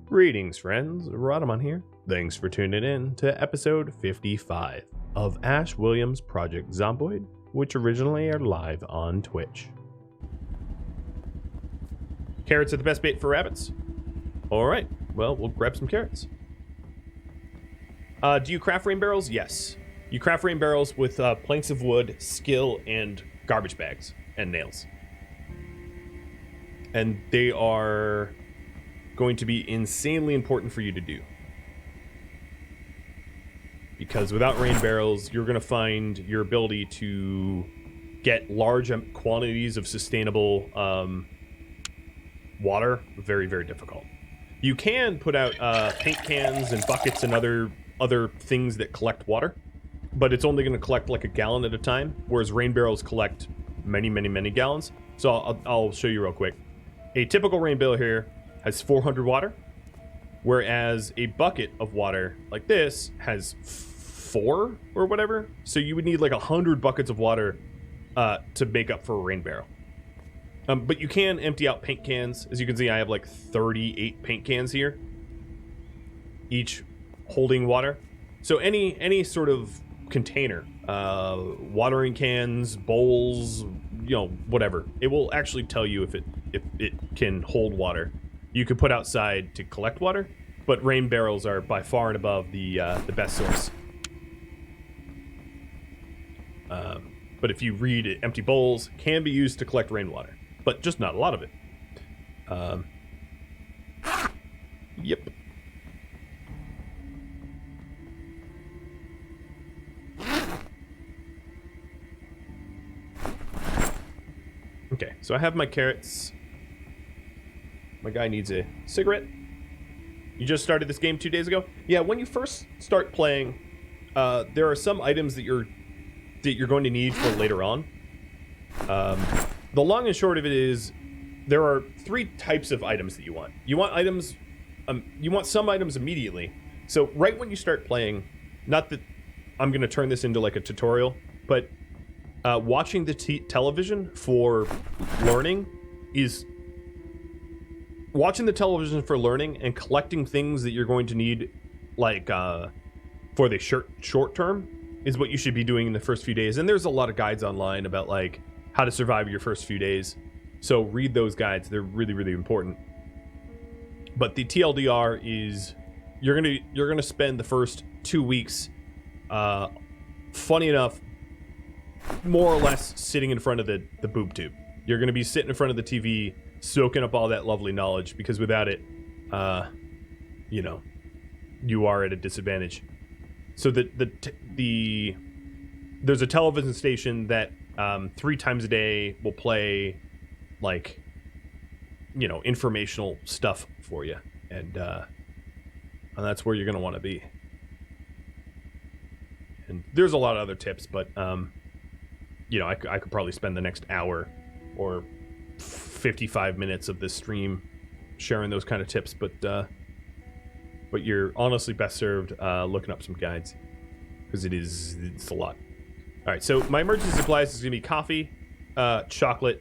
Greetings, friends. Rhadamant here. Thanks for tuning in to episode 55 of Ash Williams' Project Zomboid, which originally aired live on Twitch. Carrots are the best bait for rabbits? Alright, well, we'll grab some carrots. Do you craft rain barrels? Yes. You craft rain barrels with planks of wood, skill, and garbage bags, and nails. And they are going to be insanely important for you to do. Because without rain barrels, you're going to find your ability to get large quantities of sustainable water very, very difficult. You can put out paint cans and buckets and other things that collect water, but it's only going to collect like a gallon at a time, whereas rain barrels collect many, many, many gallons. So I'll show you real quick. A typical rain barrel here has 400 water, whereas a bucket of water like this has 4 or whatever. So you would need like 100 buckets of water to make up for a rain barrel. But you can empty out paint cans. As you can see, I have like 38 paint cans here, each holding water. So any sort of container, watering cans, bowls, whatever, it will actually tell you if it can hold water. You could put outside to collect water, but rain barrels are by far and above the best source. But if you read it, empty bowls can be used to collect rainwater, but just not a lot of it. Yep. Okay, so I have my carrots. My guy needs a cigarette. You just started this game 2 days ago? Yeah, when you first start playing, there are some items that you're going to need for later on. The long and short of it is, there are 3 types of items that you want. You want items, you want some items immediately. So right when you start playing, not that I'm going to turn this into like a tutorial, but watching the television for learning is... Watching the television for learning and collecting things that you're going to need, like, for the short term, is what you should be doing in the first few days. And there's a lot of guides online about, like, how to survive your first few days. So read those guides. They're really, really important. But the TLDR is you're gonna spend the first 2 weeks, funny enough, more or less sitting in front of the boob tube. You're gonna be sitting in front of the TV, soaking up all that lovely knowledge, because without it, you are at a disadvantage. So there's a television station that 3 times a day will play, like, informational stuff for you, and that's where you're gonna want to be. And there's a lot of other tips, but I could probably spend the next hour or 55 minutes of this stream sharing those kind of tips, but you're honestly best served looking up some guides, because it's a lot. All right, so my emergency supplies is gonna be coffee, chocolate,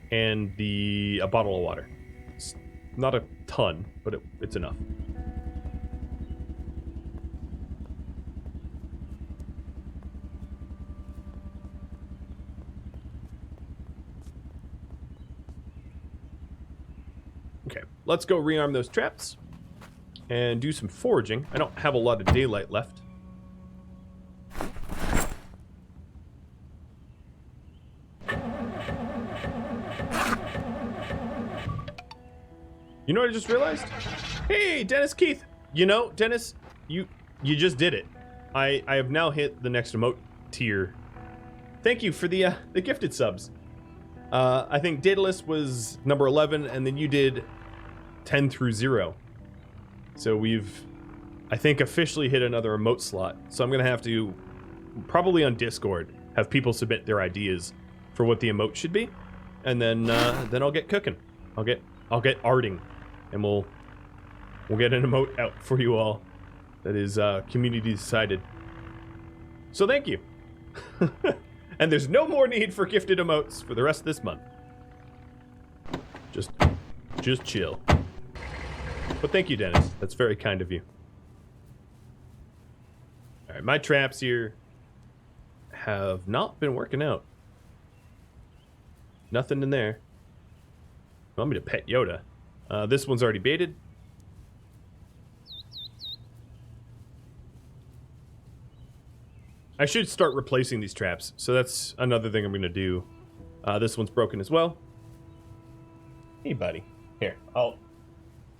and a bottle of water. It's not a ton, but it's enough. Okay, let's go rearm those traps and do some foraging. I don't have a lot of daylight left. You know what I just realized? Hey, Dennis Keith. Dennis, you just did it. I have now hit the next emote tier. Thank you for the gifted subs. I think Daedalus was number 11, and then you did 10 through 0. So we've, I think, officially hit another emote slot. So I'm going to have to, probably on Discord, have people submit their ideas for what the emote should be. And then I'll get cooking. I'll get arting. And we'll get an emote out for you all that is community decided. So thank you. And there's no more need for gifted emotes for the rest of this month. Just chill. But thank you, Dennis. That's very kind of you. All right, my traps here have not been working out. Nothing in there. You want me to pet Yoda? This one's already baited. I should start replacing these traps, so that's another thing I'm going to do. This one's broken as well. Hey, buddy. Here, I'll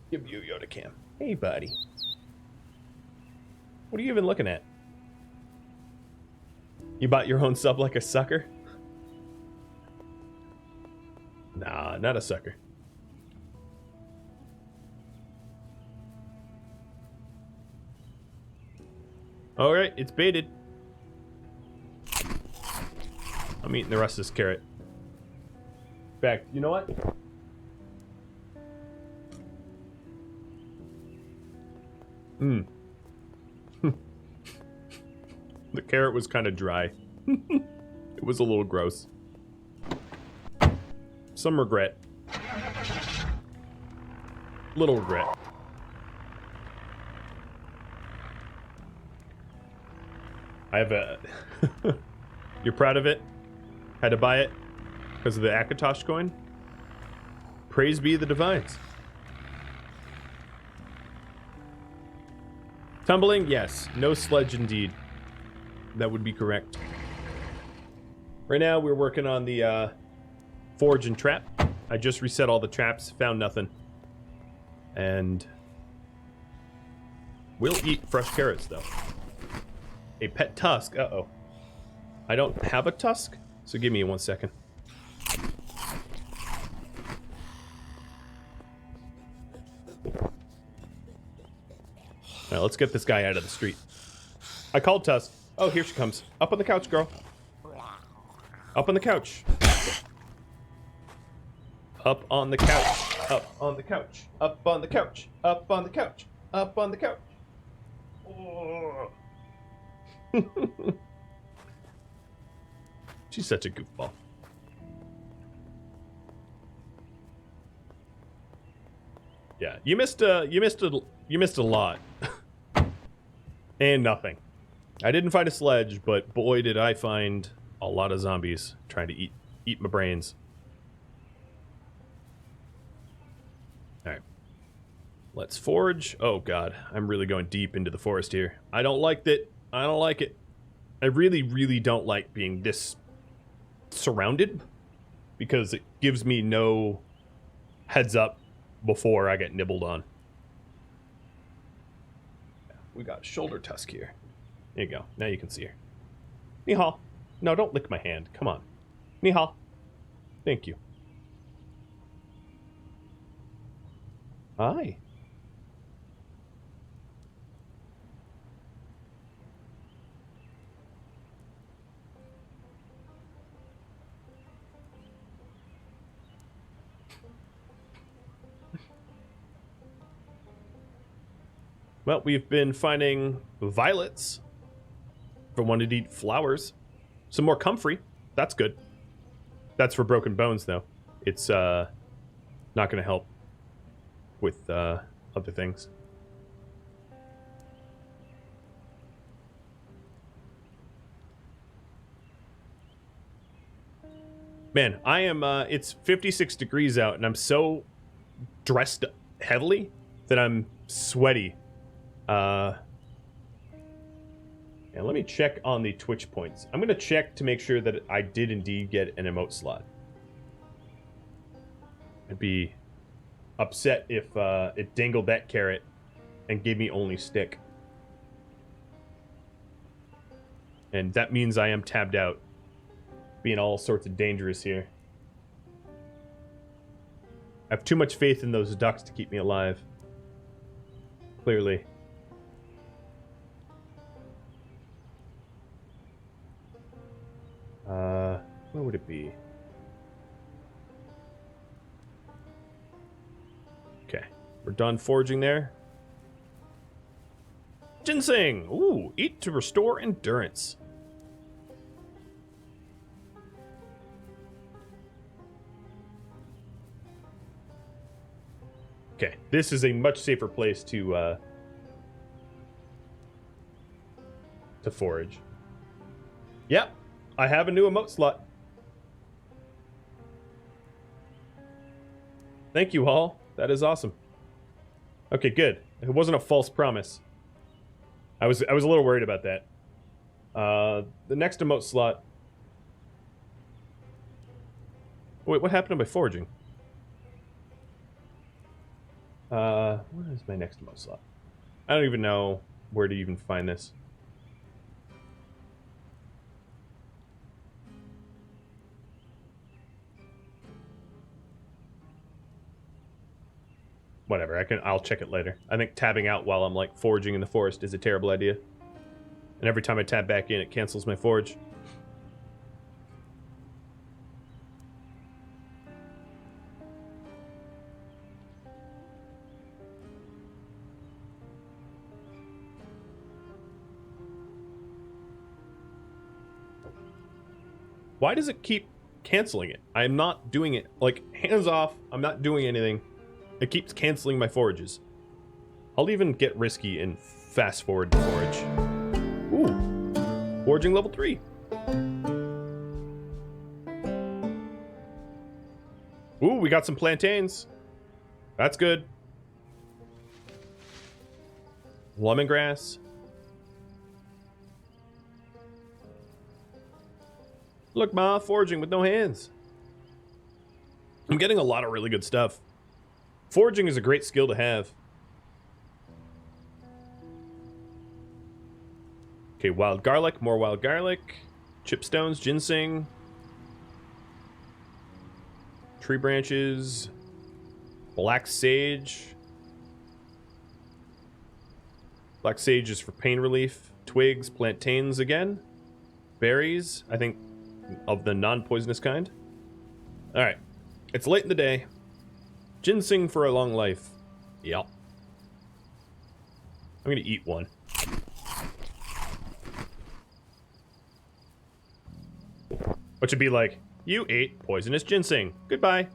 give you Yoda cam. Hey, buddy. What are you even looking at? You bought your own sub like a sucker? Nah, not a sucker. Alright, it's baited. I'm eating the rest of this carrot. In fact, you know what? The carrot was kind of dry. It was a little gross. Some regret. Little regret. I have a... You're proud of it? Had to buy it because of the Akatosh coin? Praise be the divines. Tumbling? Yes. No sledge indeed. That would be correct. Right now we're working on the Foraging trap. I just reset all the traps, found nothing. And we'll eat fresh carrots though. A pet tusk. Uh-oh. I don't have a tusk, so give me 1 second. Now let's get this guy out of the street. I called Tusk. Oh, here she comes. Up on the couch, girl. Up on the couch. Up on the couch. Up on the couch. Up on the couch. Up on the couch. Up on the couch. Oh. She's such a goofball. Yeah, you missed a lot. And nothing. I didn't find a sledge, but boy did I find a lot of zombies trying to eat my brains. Alright. Let's forage. Oh god, I'm really going deep into the forest here. I don't like it. I don't like it. I really, really don't like being this surrounded, because it gives me no heads up before I get nibbled on. We got shoulder tusk here. There you go. Now you can see her. Ni hao. No, don't lick my hand. Come on. Ni hao. Thank you. Hi. Well, we've been finding violets. If I wanted to eat flowers. Some more comfrey. That's good. That's for broken bones, though. It's not going to help with other things. Man, I am, it's 56 degrees out, and I'm so dressed heavily that I'm sweaty. And let me check on the Twitch points. I'm going to check to make sure that I did indeed get an emote slot. I'd be upset if it dangled that carrot and gave me only stick. And that means I am tabbed out. Being all sorts of dangerous here. I have too much faith in those ducks to keep me alive. Clearly. Where would it be? Okay, we're done foraging there. Ginseng! Ooh, eat to restore endurance. Okay, this is a much safer place to forage. Yep, I have a new emote slot. Thank you all. That is awesome. Okay, good. It wasn't a false promise. I was a little worried about that. The next emote slot. Wait, what happened to my foraging? Where is my next emote slot? I don't even know where to even find this. Whatever, I'll check it later. I think tabbing out while I'm like foraging in the forest is a terrible idea. And every time I tab back in, it cancels my forage. Why does it keep canceling it? I'm not doing it. Like, hands off, I'm not doing anything. It keeps canceling my forages. I'll even get risky and fast forward the forage. Ooh. Foraging level 3. Ooh, we got some plantains. That's good. Lemongrass. Look, Ma, foraging with no hands. I'm getting a lot of really good stuff. Foraging is a great skill to have. Okay, wild garlic, more wild garlic. Chipstones, ginseng. Tree branches. Black sage. Black sage is for pain relief. Twigs, plantains again. Berries, I think, of the non-poisonous kind. Alright. It's late in the day. Ginseng for a long life. Yep. I'm gonna eat one. Which would be like, you ate poisonous ginseng. Goodbye.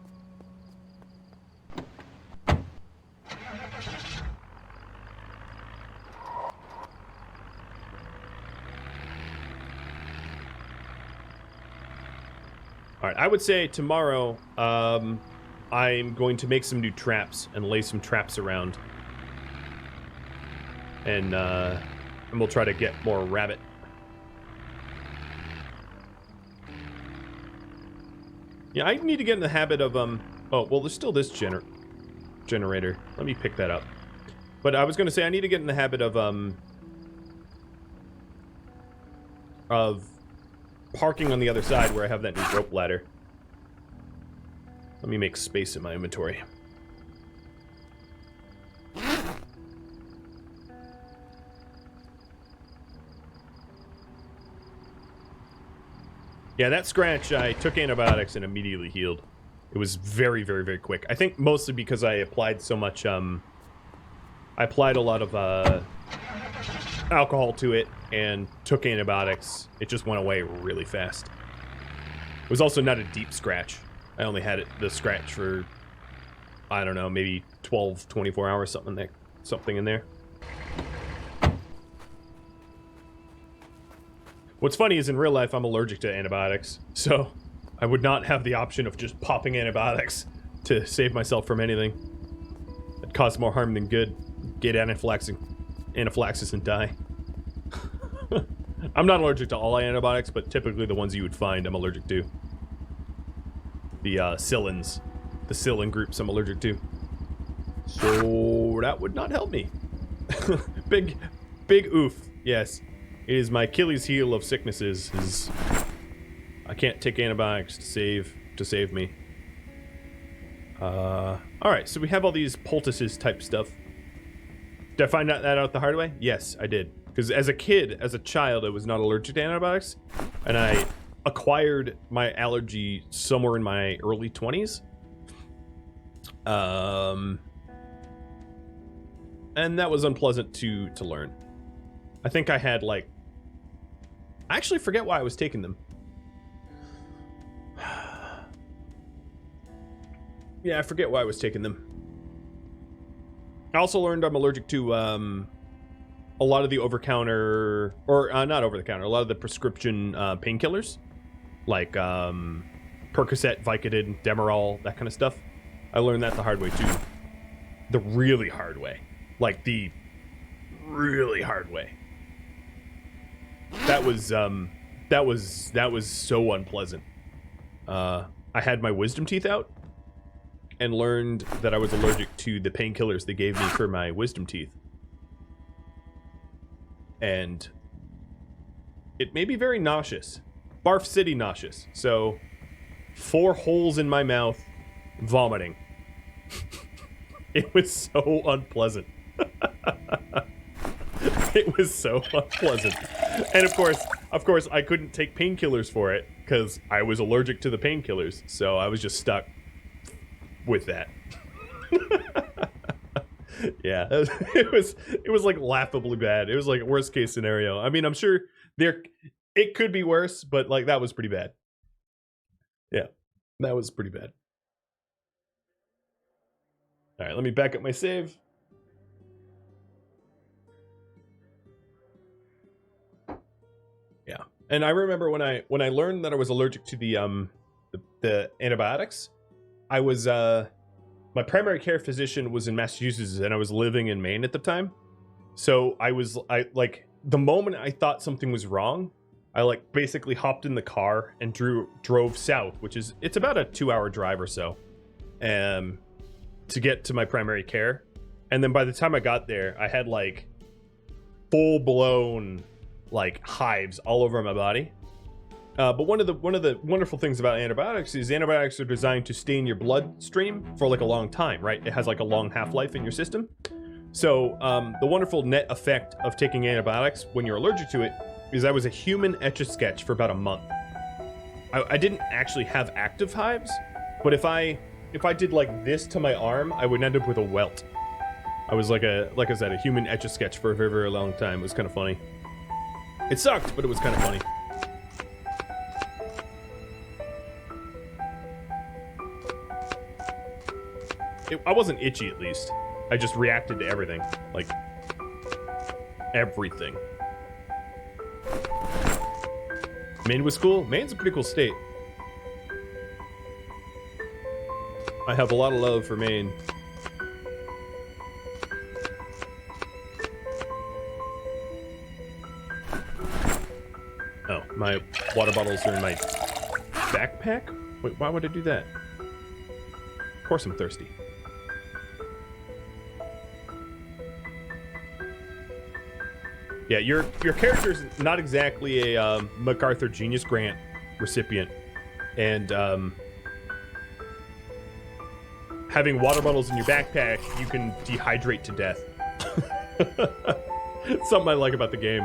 Alright, I would say tomorrow, I'm going to make some new traps and lay some traps around. And we'll try to get more rabbit. Yeah, I need to get in the habit of, oh, well, there's still this generator. Let me pick that up. But I was going to say, I need to get in the habit of parking on the other side where I have that new rope ladder. Let me make space in my inventory. Yeah, that scratch, I took antibiotics and immediately healed. It was very, very, very quick. I think mostly because I applied so much, I applied a lot of, alcohol to it and took antibiotics. It just went away really fast. It was also not a deep scratch. I only had the scratch for, I don't know, maybe 12, 24 hours, something in there. What's funny is in real life, I'm allergic to antibiotics, so I would not have the option of just popping antibiotics to save myself from anything. It'd cause more harm than good. Get anaphylaxis and die. I'm not allergic to all antibiotics, but typically the ones you would find I'm allergic to. The Psyllins. The Psyllin groups I'm allergic to. So that would not help me. Big oof. Yes. It is my Achilles heel of sicknesses. Is I can't take antibiotics to save me. Alright, so we have all these poultices type stuff. Did I find that out the hard way? Yes, I did. Because as a child, I was not allergic to antibiotics. And I acquired my allergy somewhere in my early 20s. And that was unpleasant to learn. I think I had like... I actually forget why I was taking them. Yeah, I forget why I was taking them. I also learned I'm allergic to a lot of the over-the-counter, or not over-the-counter, a lot of the prescription painkillers, like Percocet, Vicodin, Demerol, that kind of stuff. I learned that the hard way too. The really hard way. Like the really hard way. That was so unpleasant. I had my wisdom teeth out and learned that I was allergic to the painkillers they gave me for my wisdom teeth. And it made me very nauseous. Barf City nauseous. So 4 holes in my mouth, vomiting. It was so unpleasant. It was so unpleasant. And of course, I couldn't take painkillers for it because I was allergic to the painkillers. So I was just stuck with that. Yeah, it was like laughably bad. It was like worst case scenario. I mean, I'm sure it could be worse, but like that was pretty bad. Yeah, that was pretty bad. All right, let me back up my save. Yeah, and I remember when I learned that I was allergic to the antibiotics, I was my primary care physician was in Massachusetts and I was living in Maine at the time. So I like the moment I thought something was wrong, I like basically hopped in the car and drove south, which is it's about a 2-hour drive or so, to get to my primary care. And then by the time I got there, I had like full blown like hives all over my body. But one of the wonderful things about antibiotics is antibiotics are designed to stay in your bloodstream for like a long time, right? It has like a long half-life in your system. So the wonderful net effect of taking antibiotics when you're allergic to it is I was a human Etch-a-Sketch for about a month. I didn't actually have active hives, but if I did like this to my arm, I would end up with a welt. I was like I said, a human Etch-a-Sketch for a very, very long time. It was kind of funny. It sucked, but it was kind of funny. I wasn't itchy, at least. I just reacted to everything. Like, everything. Maine was cool. Maine's a pretty cool state. I have a lot of love for Maine. Oh, my water bottles are in my backpack? Wait, why would I do that? Of course I'm thirsty. Yeah, your character's not exactly a MacArthur Genius Grant recipient, and having water bottles in your backpack, you can dehydrate to death. Something I like about the game.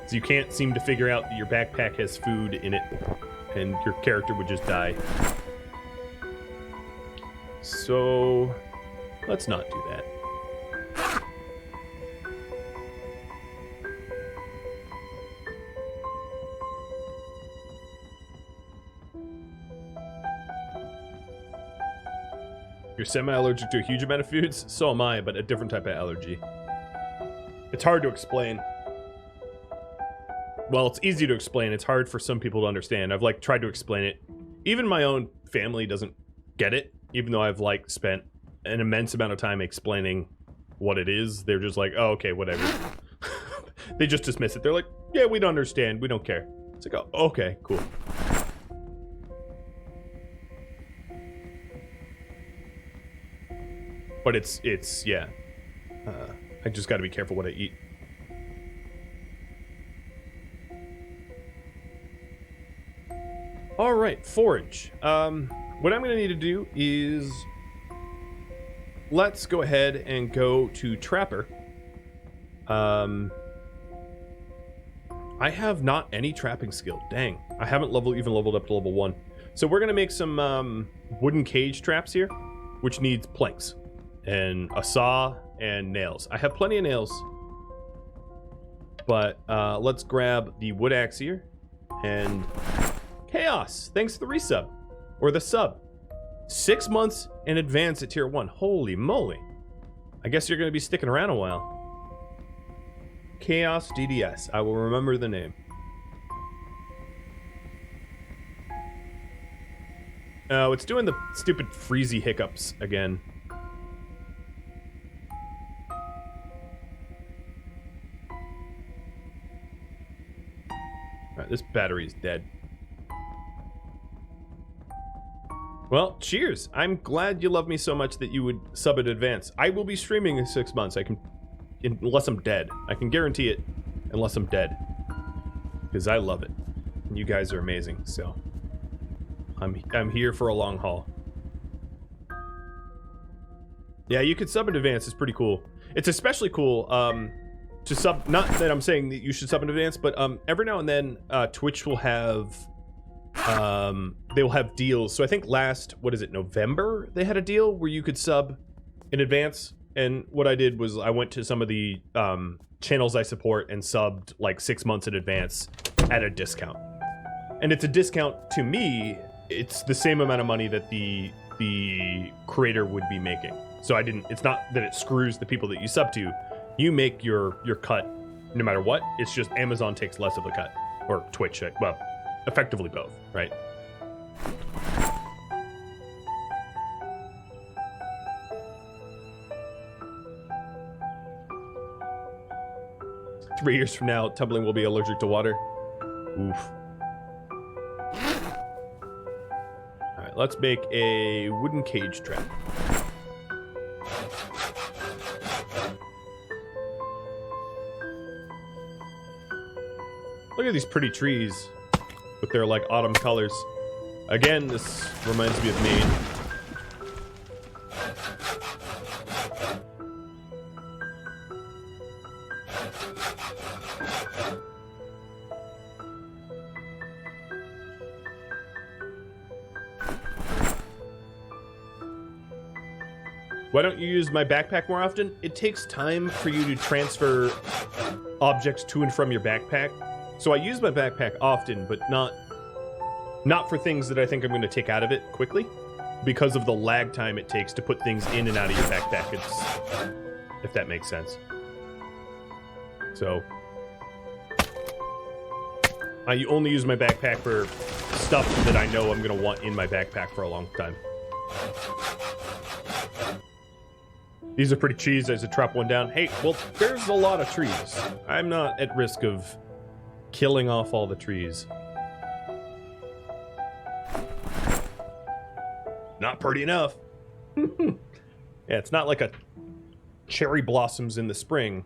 So you can't seem to figure out that your backpack has food in it, and your character would just die. So let's not do that. You're semi-allergic to a huge amount of foods? So am I, but a different type of allergy. It's hard to explain. Well, it's easy to explain. It's hard for some people to understand. I've like tried to explain it. Even my own family doesn't get it, even though I've like spent an immense amount of time explaining what it is. They're just like, oh, okay, whatever. They just dismiss it. They're like, yeah, we don't understand. We don't care. It's like, oh, okay, cool. But it's yeah. I just got to be careful what I eat. All right, forage. What I'm going to need to do is let's go ahead and go to Trapper. I have not any trapping skill. Dang, I haven't even leveled up to level 1. So we're going to make some wooden cage traps here, which needs planks and a saw and nails. I have plenty of nails, but let's grab the wood axe here. And Chaos, thanks to the resub, or the sub. 6 months in advance at tier 1. Holy moly. I guess you're going to be sticking around a while. Chaos DDS. I will remember the name. Oh, it's doing the stupid freezy hiccups again. Alright, this battery's dead. Well, cheers. I'm glad you love me so much that you would sub in advance. I will be streaming in 6 months. I can, unless I'm dead. I can guarantee it, unless I'm dead. Because I love it. And you guys are amazing, so I'm here for a long haul. Yeah, you could sub in advance. It's pretty cool. It's especially cool to sub. Not that I'm saying that you should sub in advance, but every now and then Twitch will have they will have deals. So I think last, what is it, November, they had a deal where you could sub in advance. And what I did was I went to some of the channels I support and subbed like 6 months in advance at a discount. And it's a discount to me. It's the same amount of money that the creator would be making. So I didn't, it's not that it screws the people that you sub to. You make your cut no matter what. It's just Amazon takes less of a cut, or Twitch, well, effectively both, right? Three years from now, Tumbling will be allergic to water. Oof. Alright, let's make a wooden cage trap. Look at these pretty trees with their like autumn colors. Again, this reminds me of Maine. Why don't you use my backpack more often? It takes time for you to transfer objects to and from your backpack. So I use my backpack often, but not for things that I think I'm going to take out of it quickly, because of the lag time it takes to put things in and out of your backpack. If that makes sense. So I only use my backpack for stuff that I know I'm going to want in my backpack for a long time. These are pretty trees. There's a trap one down. Hey, well, there's a lot of trees. I'm not at risk of killing off all the trees. Not pretty enough. Yeah, it's not like a cherry blossoms in the spring.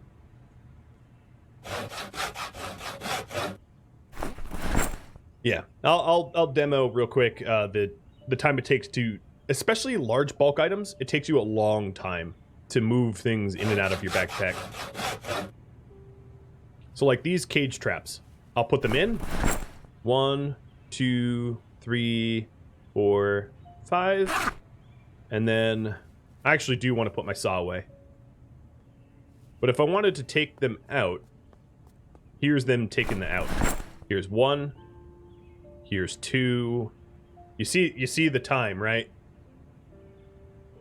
Yeah, I'll demo real quick the time it takes to, especially large bulk items, it takes you a long time to move things in and out of your backpack. So like these cage traps, I'll put them in. 1, 2, 3, 4, 5. And then I actually do want to put my saw away. But if I wanted to take them out, here's them taking them out. Here's 1. Here's 2. You see the time, right?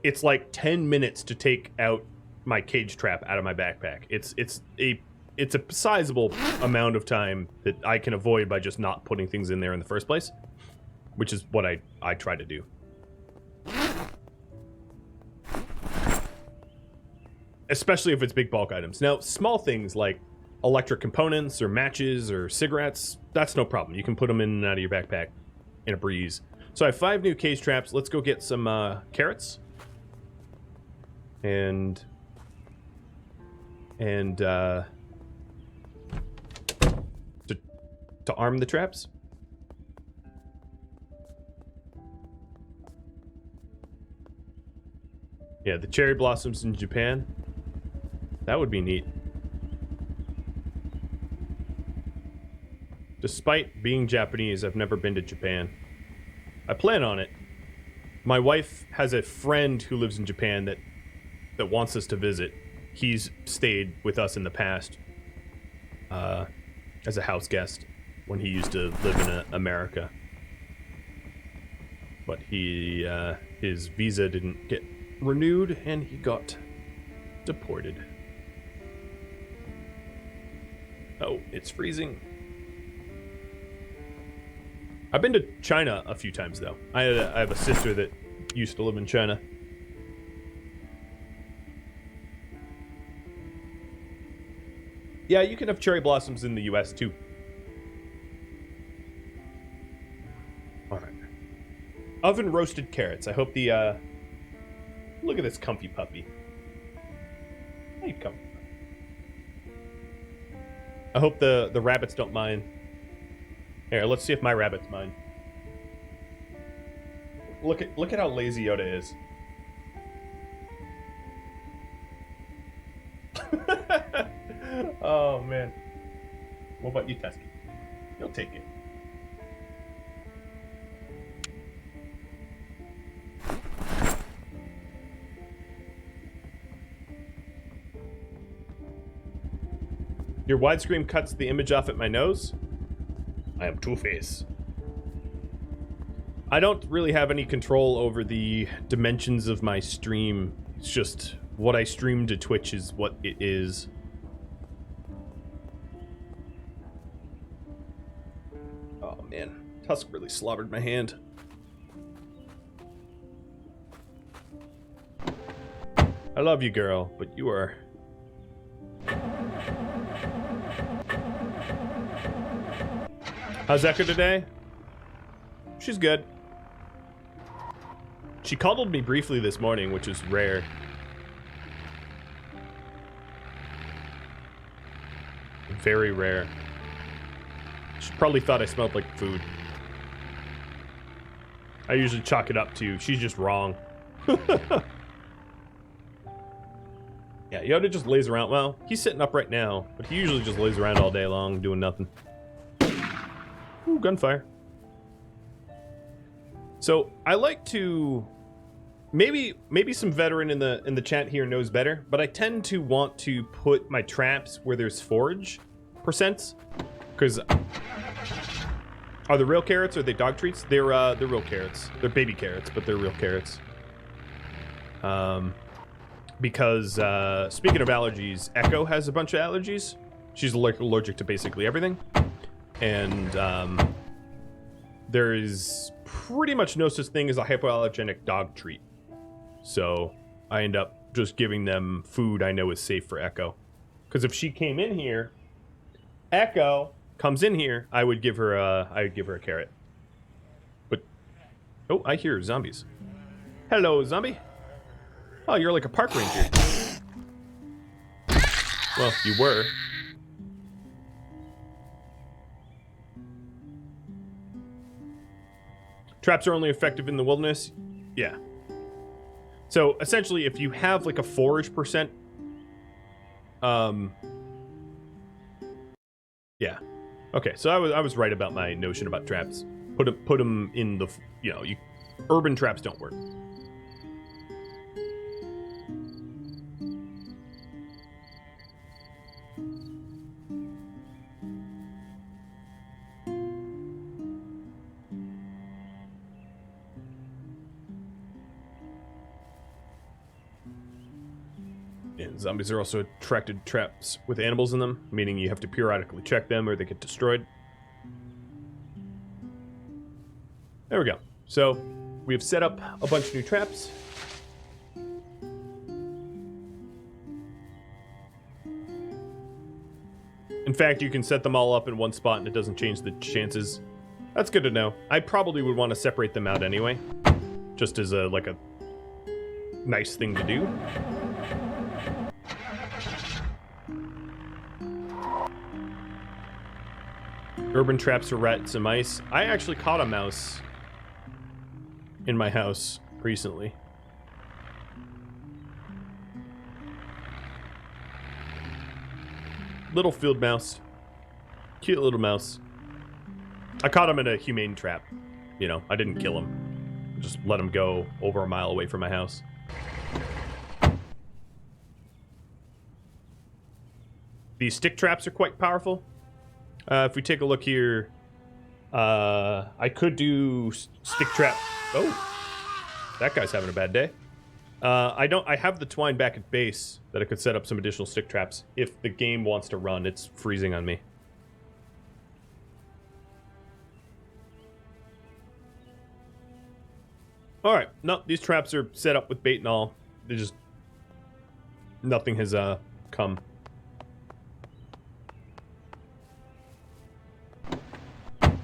It's like 10 minutes to take out my cage trap out of my backpack. It's a sizable amount of time that I can avoid by just not putting things in there in the first place, which is what I try to do. Especially if it's big bulk items. Now, small things like electric components or matches or cigarettes, that's no problem. You can put them in and out of your backpack in a breeze. So I have 5 new cage traps. Let's go get some carrots. And to arm the traps. Yeah, the cherry blossoms in Japan. That would be neat. Despite being Japanese, I've never been to Japan. I plan on it. My wife has a friend who lives in Japan that wants us to visit. He's stayed with us in the past as a house guest when he used to live in America. But his visa didn't get renewed, and he got Deported. Oh, it's freezing. I've been to China a few times, though. I have a sister that used to live in China. Yeah, you can have cherry blossoms in the US, too. Alright. Oven roasted carrots. I hope the, Look at this comfy puppy. Hey, comfy. I hope the rabbits don't mind. Here, let's see if my rabbits mind. Look at how lazy Yoda is. Oh man. What about you, Tusky? You'll take it. Your widescreen cuts the image off at my nose? I am Two-Face. I don't really have any control over the dimensions of my stream. It's just what I stream to Twitch is what it is. Oh man, Tusk really slaughtered my hand. I love you, girl, but you are... How's Echo today? She's good. She cuddled me briefly this morning, which is rare. Very rare. She probably thought I smelled like food. I usually chalk it up to, she's just wrong. Yeah, Yoda just lays around. Well, he's sitting up right now, but he usually just lays around all day long doing nothing. Ooh, gunfire. So I like to maybe some veteran in the chat here knows better, but I tend to want to put my traps where there's forage percents, because are they real carrots or are they dog treats? They're real carrots. They're baby carrots, but they're real carrots. Because speaking of allergies, Echo has a bunch of allergies. She's allergic to basically everything. And there is pretty much no such thing as a hypoallergenic dog treat. So I end up just giving them food I know is safe for Echo. Because if she came in here, Echo comes in here, I would give her a carrot. But oh, I hear zombies. Hello, zombie. Oh, you're like a park ranger. Well, you were. Traps are only effective in the wilderness? Yeah. So, essentially, if you have, like, a forage percent... Yeah. Okay, so I was right about my notion about traps. Put them in the... You know, urban traps don't work. Zombies are also attracted to traps with animals in them, meaning you have to periodically check them or they get destroyed. There we go. So, we have set up a bunch of new traps. In fact, you can set them all up in one spot and it doesn't change the chances. That's good to know. I probably would want to separate them out anyway, just as a nice thing to do. Urban traps for rats and mice. I actually caught a mouse in my house recently. Little field mouse. Cute little mouse. I caught him in a humane trap. You know, I didn't kill him. Just let him go over a mile away from my house. These stick traps are quite powerful. If we take a look here, I could do stick trap. Oh, that guy's having a bad day. I have the twine back at base that I could set up some additional stick traps if the game wants to run. It's freezing on me. Alright, no, these traps are set up with bait and all. They just... Nothing has, come. I'm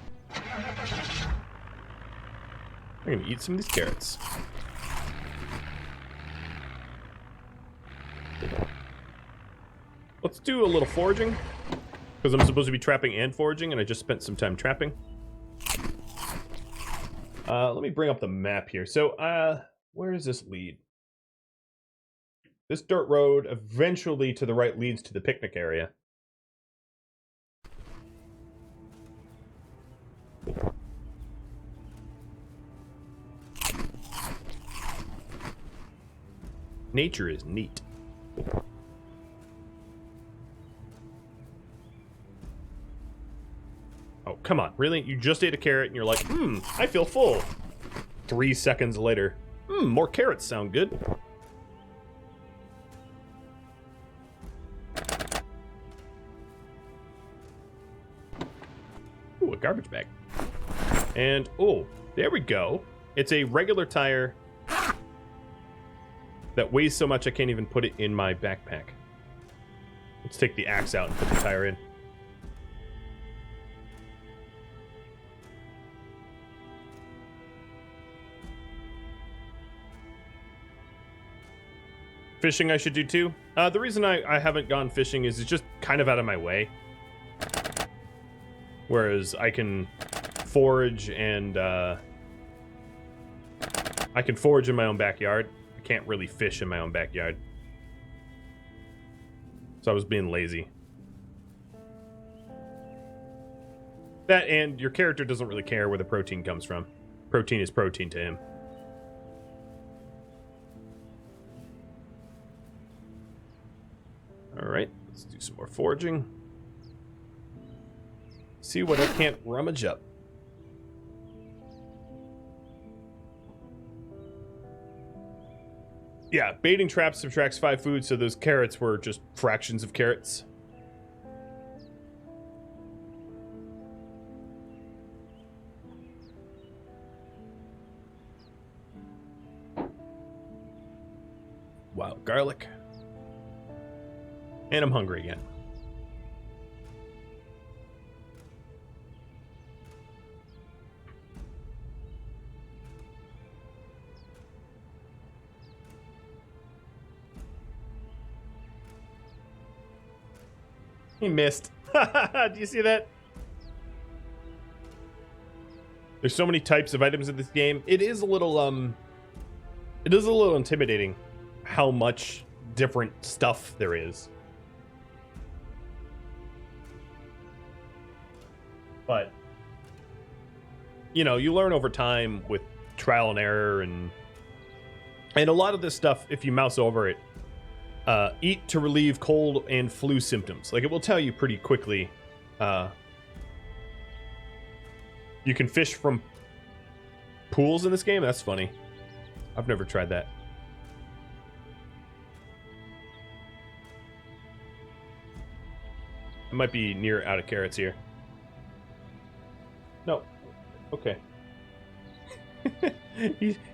gonna eat some of these carrots. Let's do a little foraging. Because I'm supposed to be trapping and foraging, and I just spent some time trapping. Let me bring up the map here. So, where does this lead? This dirt road eventually to the right leads to the picnic area. Nature is neat. Oh, come on. Really? You just ate a carrot and you're like, I feel full. 3 seconds later, more carrots sound good. Ooh, a garbage bag. And, oh, there we go. It's a regular tire that weighs so much I can't even put it in my backpack. Let's take the axe out and put the tire in. Fishing I should do too. The reason I haven't gone fishing is it's just kind of out of my way. Whereas I can forage and I can forage in my own backyard. I can't really fish in my own backyard. So I was being lazy. That and your character doesn't really care where the protein comes from. Protein is protein to him. Alright, let's do some more foraging. See what I can't rummage up. Yeah, baiting traps subtracts 5 food, so those carrots were just fractions of carrots. Wild garlic. And I'm hungry again. He missed. Do you see that? There's so many types of items in this game. It is a little intimidating how much different stuff there is. But, you know, you learn over time with trial and error, and a lot of this stuff, if you mouse over it, eat to relieve cold and flu symptoms. Like, it will tell you pretty quickly. You can fish from pools in this game? That's funny. I've never tried that. I might be near out of carrots here. No. Okay.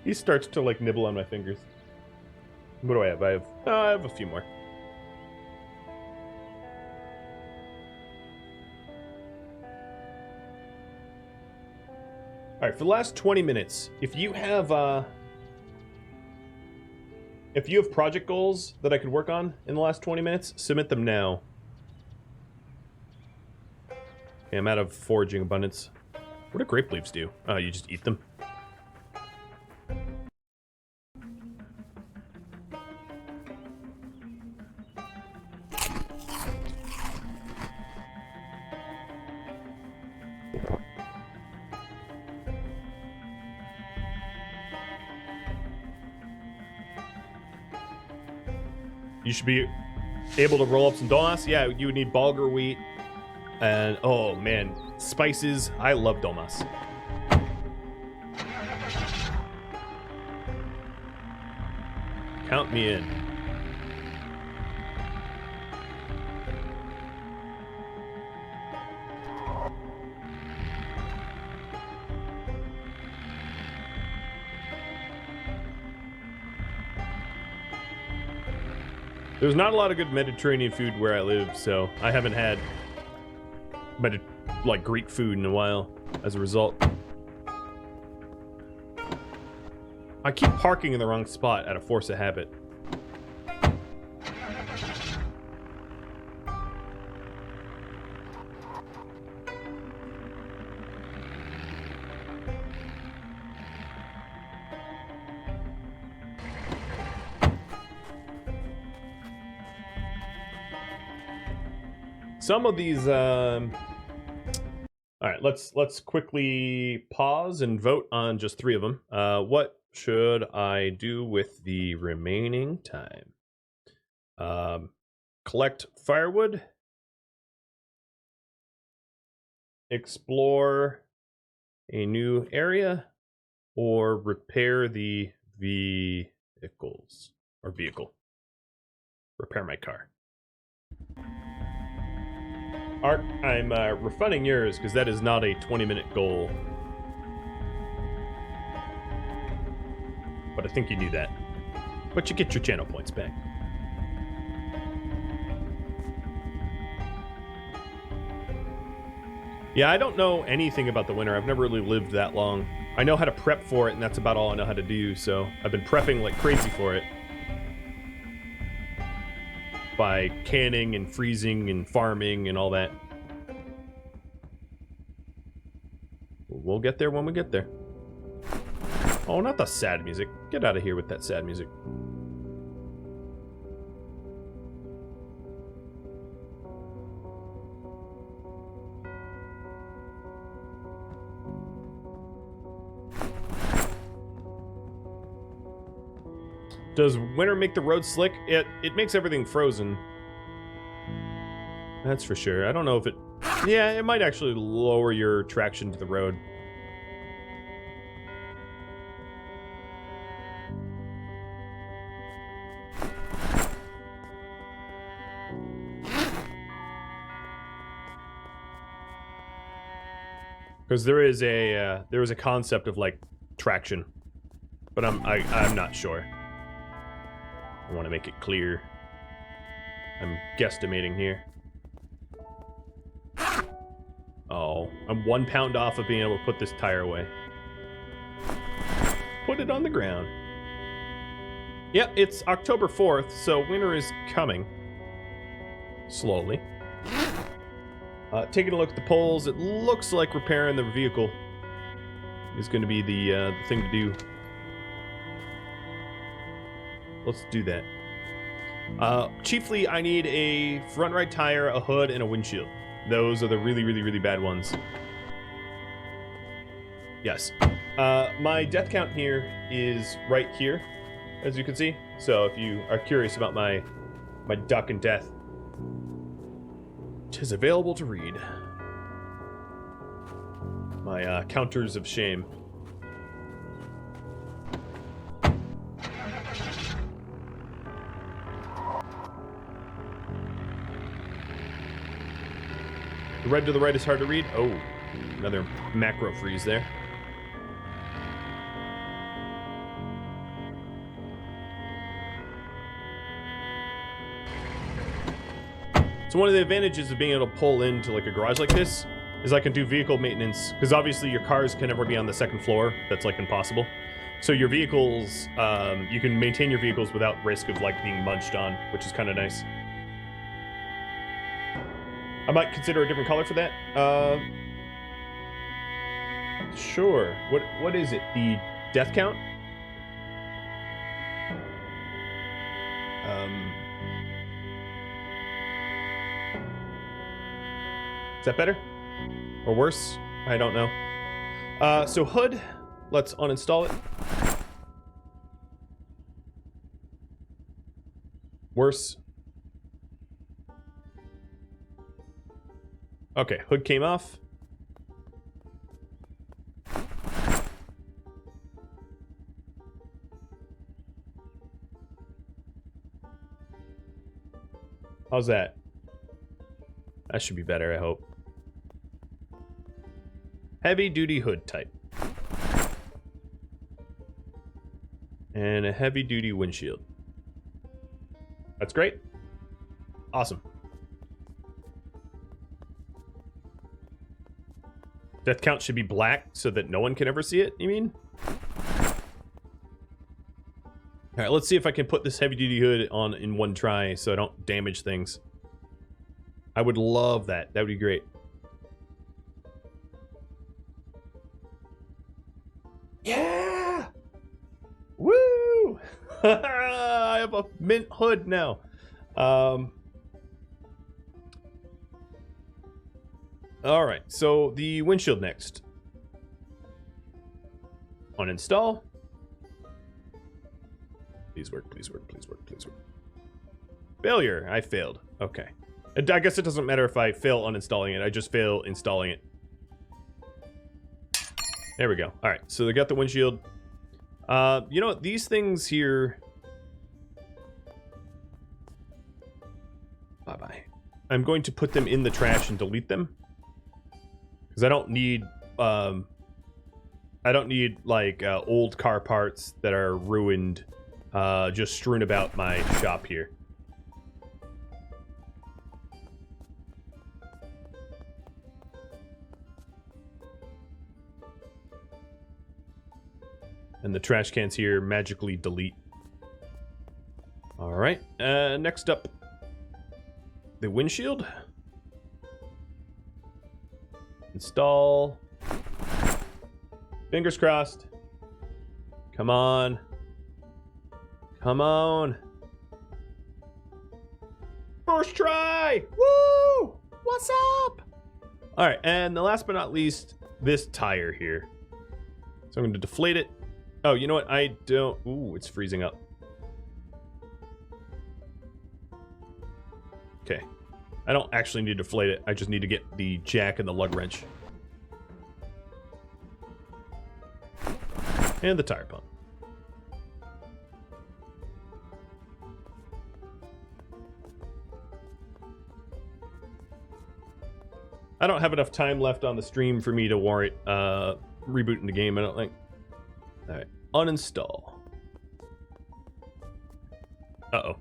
he starts to like nibble on my fingers. What do I have? I have a few more. All right, for the last 20 minutes, if you have project goals that I could work on in the last 20 minutes, submit them now. Okay, I'm out of foraging abundance. What do grape leaves do? Oh, you just eat them. You should be able to roll up some dolmas. Yeah, you would need bulgur wheat. And, oh man, spices. I love dolmas. Count me in. There's not a lot of good Mediterranean food where I live, so I haven't had like Greek food in a while as a result. I keep parking in the wrong spot out of force of habit. Some of these, all right, let's quickly pause and vote on just 3 of them. What should I do with the remaining time? Collect firewood, explore a new area, or repair the vehicles or vehicle. Repair my car. Art, I'm refunding yours because that is not a 20-minute goal. But I think you knew that. But you get your channel points back. Yeah, I don't know anything about the winter. I've never really lived that long. I know how to prep for it, and that's about all I know how to do, so I've been prepping like crazy for it. By canning and freezing and farming and all that. We'll get there when we get there. Oh, not the sad music. Get out of here with that sad music. Does winter make the road slick? It makes everything frozen. That's for sure. I don't know if it... Yeah, it might actually lower your traction to the road. Because there is a concept of like traction, but I'm not sure. I want to make it clear. I'm guesstimating here. Oh, I'm 1 pound off of being able to put this tire away. Put it on the ground. Yep, it's October 4th, so winter is coming. Slowly. Taking a look at the polls, it looks like repairing the vehicle is going to be the thing to do. Let's do that. Chiefly, I need a front right tire, a hood, and a windshield. Those are the really bad ones. Yes. My death count here is right here, as you can see. So if you are curious about my duck and death, 'tis available to read. My counters of shame. The red to the right is hard to read. Oh, another macro freeze there. So one of the advantages of being able to pull into like a garage like this is I can do vehicle maintenance, because obviously your cars can never be on the second floor. That's like impossible. So your vehicles, you can maintain your vehicles without risk of like being munched on, which is kind of nice. I might consider a different color for that. Sure. What is it? The death count? Is that better? Or worse? I don't know. So hood, let's uninstall it. Worse. Okay, hood came off. How's that? That should be better, I hope. Heavy duty hood type. And a heavy duty windshield. That's great. Awesome. Death count should be black so that no one can ever see it, you mean? Alright, let's see if I can put this heavy duty hood on in one try so I don't damage things. I would love that. That would be great. Yeah! Woo! I have a mint hood now. Alright, so the windshield next. Uninstall. Please work, please work, please work, please work. Failure. I failed. Okay. I guess it doesn't matter if I fail uninstalling it. I just fail installing it. There we go. Alright, so they got the windshield. You know what? These things here... Bye-bye. I'm going to put them in the trash and delete them. Because I don't need... like, old car parts that are ruined... just strewn about my shop here. And the trash cans here magically delete. Alright, next up. The windshield. Install. Fingers crossed. Come on. Come on. First try! Woo! What's up? Alright, and the last but not least, this tire here. So I'm going to deflate it. Oh, you know what? I don't... Ooh, it's freezing up. Okay. I don't actually need to deflate it. I just need to get the jack and the lug wrench. And the tire pump. I don't have enough time left on the stream for me to warrant rebooting the game, I don't think. Alright, uninstall. Uh-oh.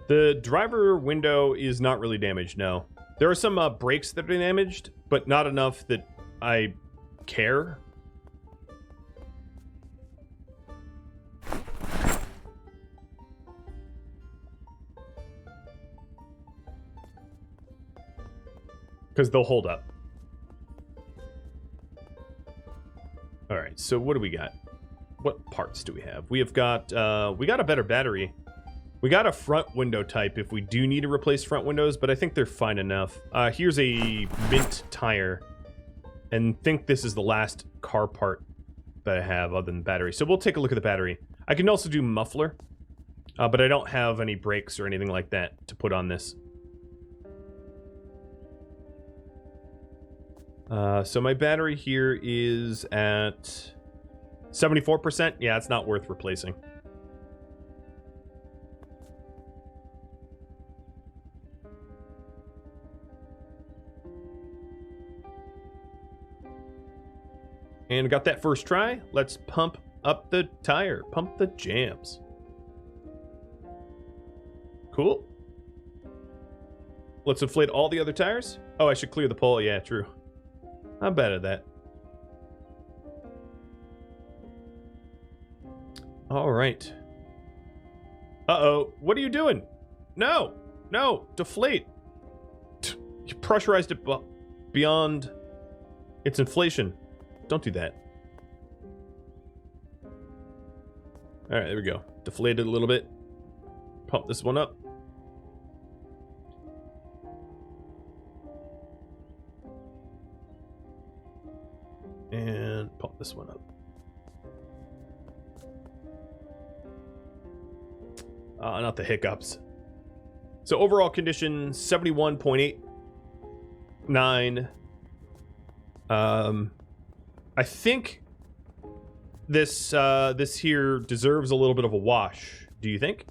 The driver window is not really damaged, no. There are some brakes that are damaged, but not enough that I care. Because they'll hold up. Alright, so what do we got? What parts do we have? We have got, we got a better battery. We got a front window type if we do need to replace front windows, but I think they're fine enough. Here's a mint tire. And think this is the last car part that I have other than battery. So we'll take a look at the battery. I can also do muffler, but I don't have any brakes or anything like that to put on this. So my battery here is at 74%. Yeah, it's not worth replacing. And got that first try. Let's pump up the tire. Pump the jams. Cool. Let's inflate all the other tires. Oh, I should clear the pole. Yeah, true. I'm bad at that. All right. Uh-oh. What are you doing? No. No. Deflate. You pressurized it beyond its inflation. Don't do that. All right, there we go. Deflated a little bit. Pump this one up. And pump this one up. Not the hiccups. So overall condition 71.89. I think this here deserves a little bit of a wash. Do you think?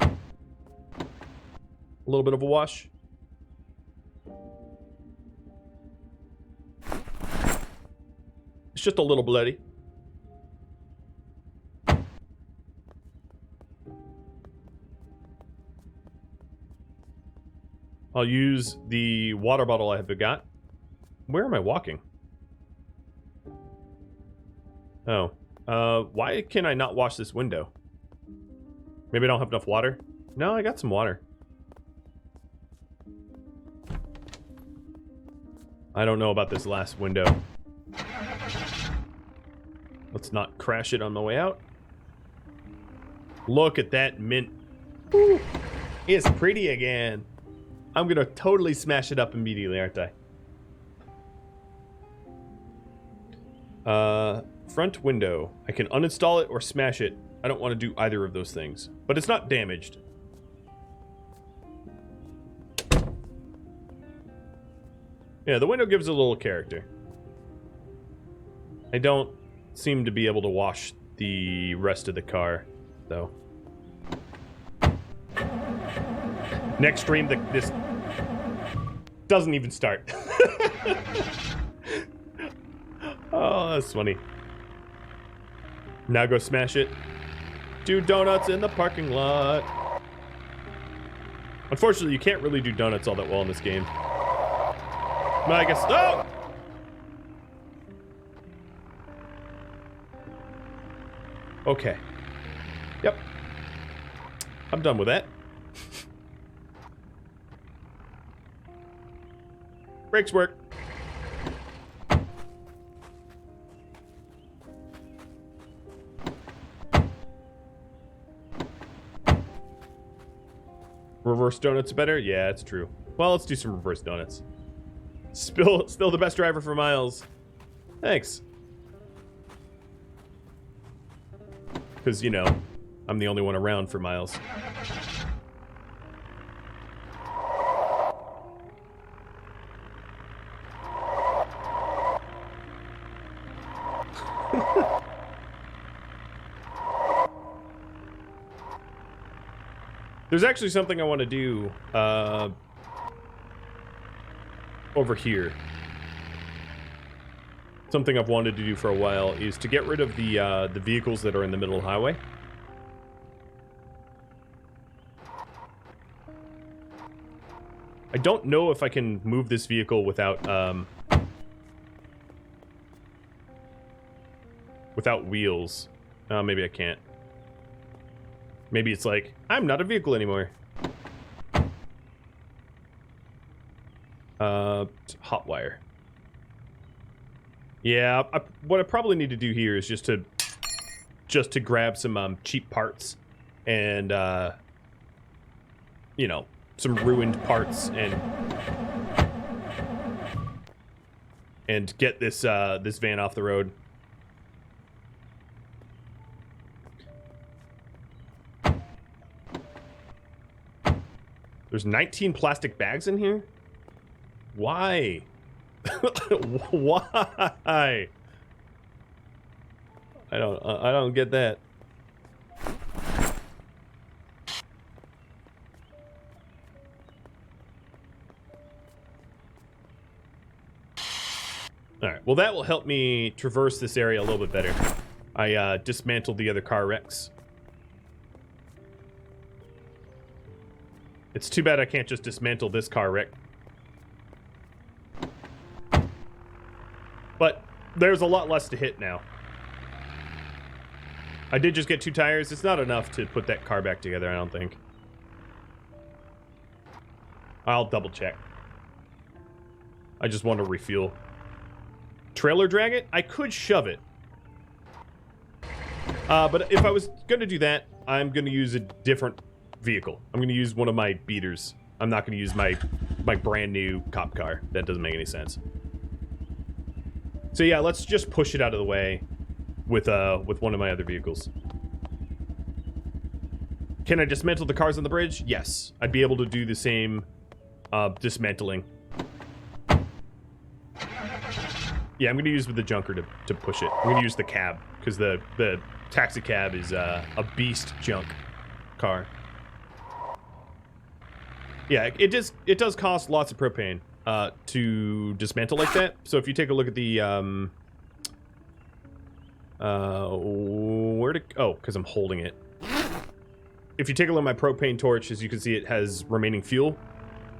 A little bit of a wash? It's just a little bloody. I'll use the water bottle I have got. Where am I walking? Oh. Why can I not wash this window? Maybe I don't have enough water? No, I got some water. I don't know about this last window. Let's not crash it on the way out. Look at that mint. Woo. It's pretty again. I'm gonna totally smash it up immediately, aren't I? Front window. I can uninstall it or smash it. I don't want to do either of those things. But it's not damaged. Yeah, the window gives it a little character. I don't seem to be able to wash the rest of the car, though. Next stream, this doesn't even start. Oh, that's funny. Now go smash it. 2 donuts in the parking lot. Unfortunately, you can't really do donuts all that well in this game. No, I guess. Oh! Okay. Yep. I'm done with that. Brakes work. Reverse donuts better? Yeah, it's true. Well, let's do some reverse donuts. Still the best driver for miles. Thanks. Because, you know, I'm the only one around for miles. There's actually something I want to do over here. Something I've wanted to do for a while is to get rid of the vehicles that are in the middle of the highway. I don't know if I can move this vehicle without without wheels. Maybe I can't. Maybe it's like, I'm not a vehicle anymore. Hot wire. Yeah, what I probably need to do here is just to grab some cheap parts and you know, some ruined parts and get this this van off the road. There's 19 plastic bags in here? Why? Why? I don't get that. Alright, well that will help me traverse this area a little bit better. I dismantled the other car wrecks. It's too bad I can't just dismantle this car wreck. But there's a lot less to hit now. I did just get 2 tires. It's not enough to put that car back together, I don't think. I'll double check. I just want to refuel. Trailer drag it? I could shove it. But if I was going to do that, I'm going to use a different vehicle. I'm going to use one of my beaters. I'm not going to use my brand new cop car. That doesn't make any sense. So yeah, let's just push it out of the way with one of my other vehicles. Can I dismantle the cars on the bridge? Yes. I'd be able to do the same dismantling. Yeah, I'm going to use with the junker to push it. I'm going to use the cab, because the taxi cab is a beast junk car. Yeah, it does cost lots of propane to dismantle like that. So if you take a look at the because I'm holding it. If you take a look at my propane torch, as you can see, it has remaining fuel.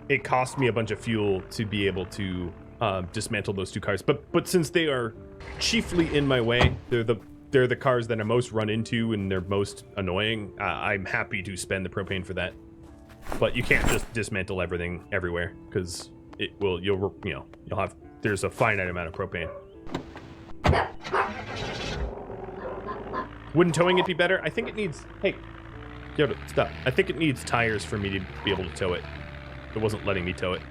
It cost me a bunch of fuel to be able to dismantle those two cars. But since they are chiefly in my way, they're the cars that I most run into and they're most annoying. I'm happy to spend the propane for that. But you can't just dismantle everything everywhere, because you'll have, there's a finite amount of propane. Wouldn't towing it be better? I think it needs, hey, Yoda, stop. I think it needs tires for me to be able to tow it. It wasn't letting me tow it.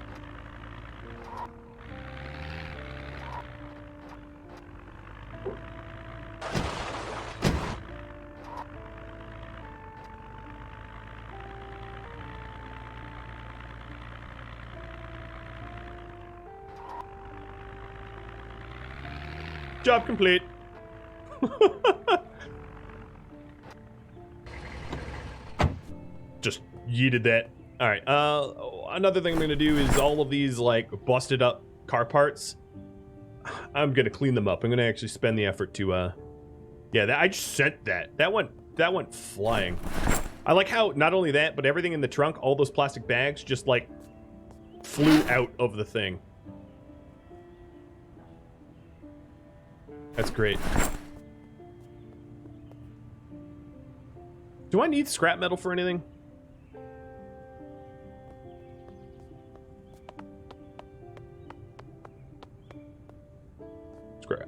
Job complete. Just yeeted that. All right. Another thing I'm gonna do is all of these like busted up car parts. I'm gonna clean them up. I'm gonna actually spend the effort to. Yeah, I just sent that. That went flying. I like how not only that, but everything in the trunk, all those plastic bags, just like flew out of the thing. That's great. Do I need scrap metal for anything?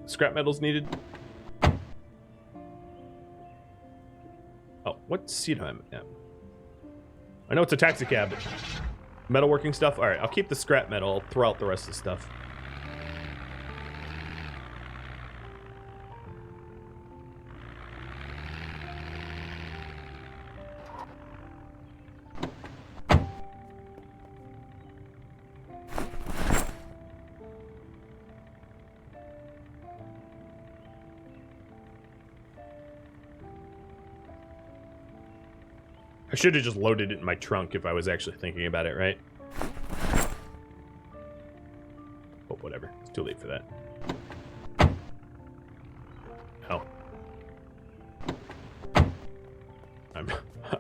Scrap metal's needed. Oh, what seat am I at? I know it's a taxi cab, but metalworking stuff? Alright, I'll keep the scrap metal. I'll throw out the rest of the stuff. I should have just loaded it in my trunk if I was actually thinking about it, right? But whatever. It's too late for that. Oh.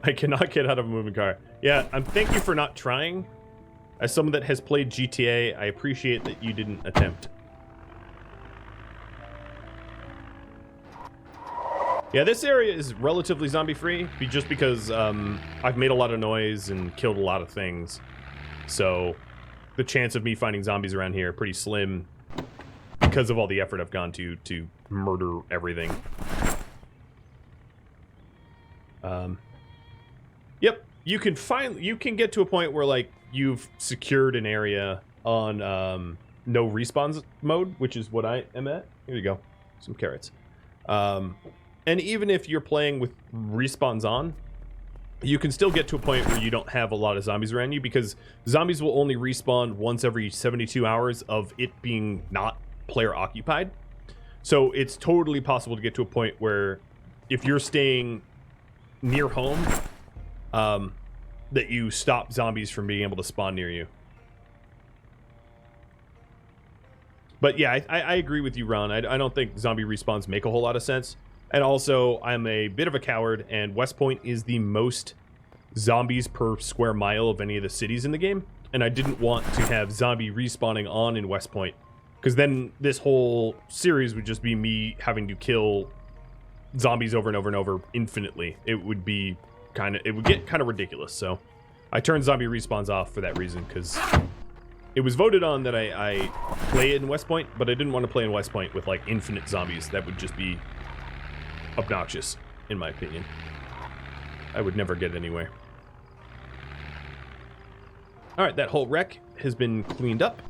I cannot get out of a moving car. Yeah, thank you for not trying. As someone that has played GTA, I appreciate that you didn't attempt. Yeah, this area is relatively zombie-free, just because I've made a lot of noise and killed a lot of things. So the chance of me finding zombies around here are pretty slim because of all the effort I've gone to murder everything. Yep, you can get to a point where like you've secured an area on no respawns mode, which is what I am at. Here you go, some carrots. And even if you're playing with respawns on, you can still get to a point where you don't have a lot of zombies around you, because zombies will only respawn once every 72 hours of it being not player occupied. So it's totally possible to get to a point where if you're staying near home, that you stop zombies from being able to spawn near you. But yeah, I agree with you, Ron. I don't think zombie respawns make a whole lot of sense. And also, I'm a bit of a coward, and West Point is the most zombies per square mile of any of the cities in the game. And I didn't want to have zombie respawning on in West Point, because then this whole series would just be me having to kill zombies over and over and over infinitely. It would get kind of ridiculous. So I turned zombie respawns off for that reason, because it was voted on that I play it in West Point, but I didn't want to play in West Point with like infinite zombies. That would just be obnoxious, in my opinion. I would never get anywhere. Alright, that whole wreck has been cleaned up.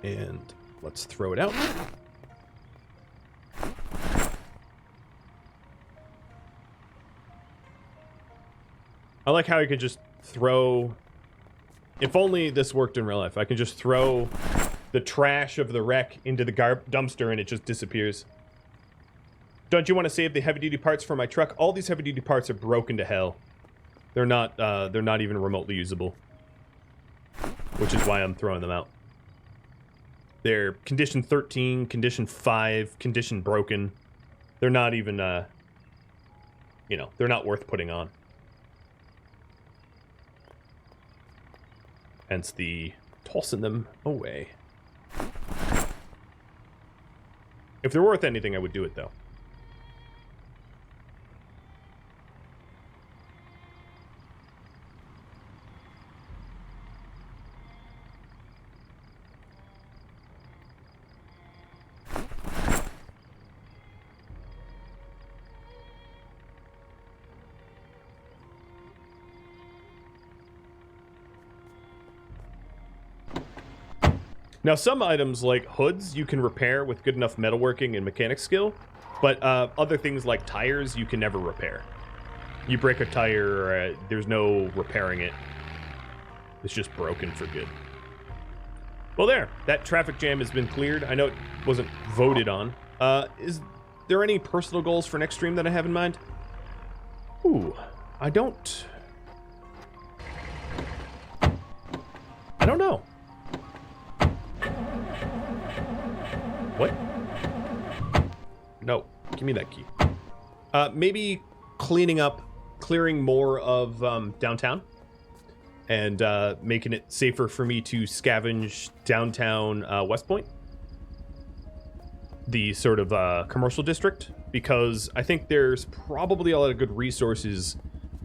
And let's throw it out. I like how I could just throw... If only this worked in real life. I can just throw the trash of the wreck into the dumpster and it just disappears. Don't you want to save the heavy-duty parts for my truck? All these heavy-duty parts are broken to hell. They're not even remotely usable. Which is why I'm throwing them out. They're condition 13, condition 5, condition broken. They're not even, you know, they're not worth putting on. Hence the tossing them away. If they're worth anything, I would do it, though. Now, some items like hoods you can repair with good enough metalworking and mechanic skill, but other things like tires you can never repair. You break a tire, there's no repairing it. It's just broken for good. Well, there. That traffic jam has been cleared. I know it wasn't voted on. Is there any personal goals for next stream that I have in mind? Ooh, I don't know. What? No. Give me that key. Maybe clearing more of downtown. And making it safer for me to scavenge downtown West Point. The sort of commercial district. Because I think there's probably a lot of good resources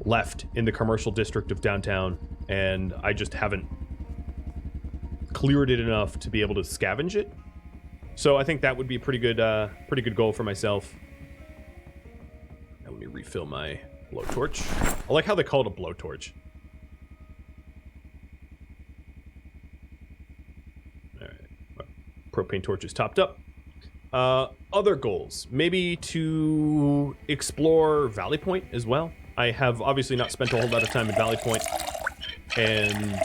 left in the commercial district of downtown. And I just haven't cleared it enough to be able to scavenge it. So I think that would be a pretty good goal for myself. Now let me refill my blowtorch. I like how they call it a blowtorch. All right, my propane torch is topped up. Other goals, maybe to explore Valley Point as well. I have obviously not spent a whole lot of time in Valley Point, and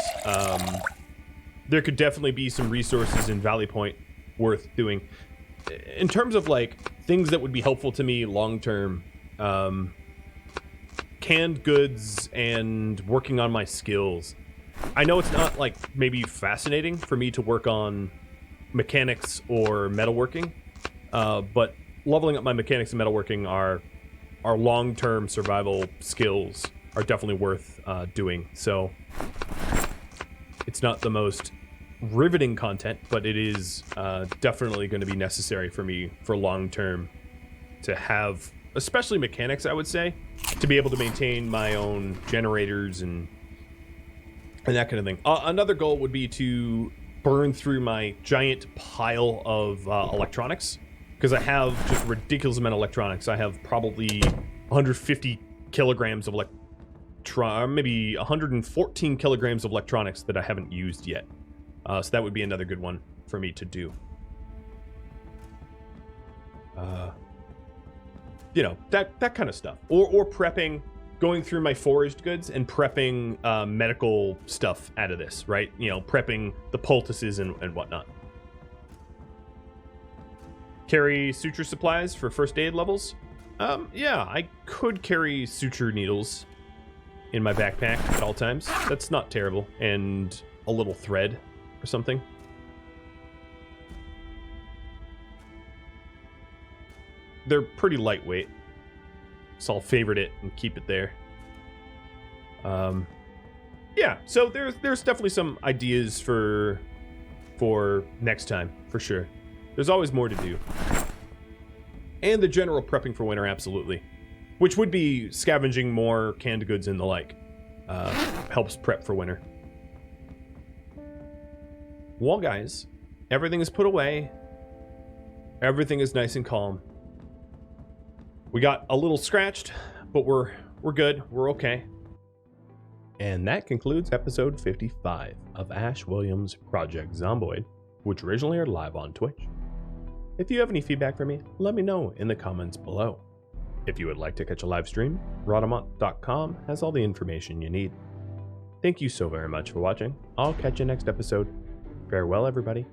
there could definitely be some resources in Valley Point worth doing. In terms of like things that would be helpful to me long term, canned goods and working on my skills. I know it's not like maybe fascinating for me to work on mechanics or metalworking, but leveling up my mechanics and metalworking are long-term survival skills are definitely worth doing. So it's not the most riveting content, but it is definitely going to be necessary for me for long term to have, especially mechanics, I would say, to be able to maintain my own generators and that kind of thing. Another goal would be to burn through my giant pile of electronics, because I have just a ridiculous amount of electronics. I have probably 150 kilograms of maybe 114 kilograms of electronics that I haven't used yet. So that would be another good one for me to do. You know, that kind of stuff. Or prepping, going through my foraged goods and prepping medical stuff out of this, right? You know, prepping the poultices and whatnot. Carry suture supplies for first aid levels. Yeah, I could carry suture needles in my backpack at all times. That's not terrible. And a little thread or something. They're pretty lightweight, so I'll favorite it and keep it there. Yeah, so there's definitely some ideas for next time, for sure. There's always more to do. And the general prepping for winter, absolutely. Which would be scavenging more canned goods and the like. Helps prep for winter. Well, guys, everything is put away. Everything is nice and calm. We got a little scratched, but we're good. We're okay. And that concludes episode 55 of Ash Williams' Project Zomboid, which originally aired live on Twitch. If you have any feedback for me, let me know in the comments below. If you would like to catch a live stream, Rhadamant.com has all the information you need. Thank you so very much for watching. I'll catch you next episode. Farewell, everybody.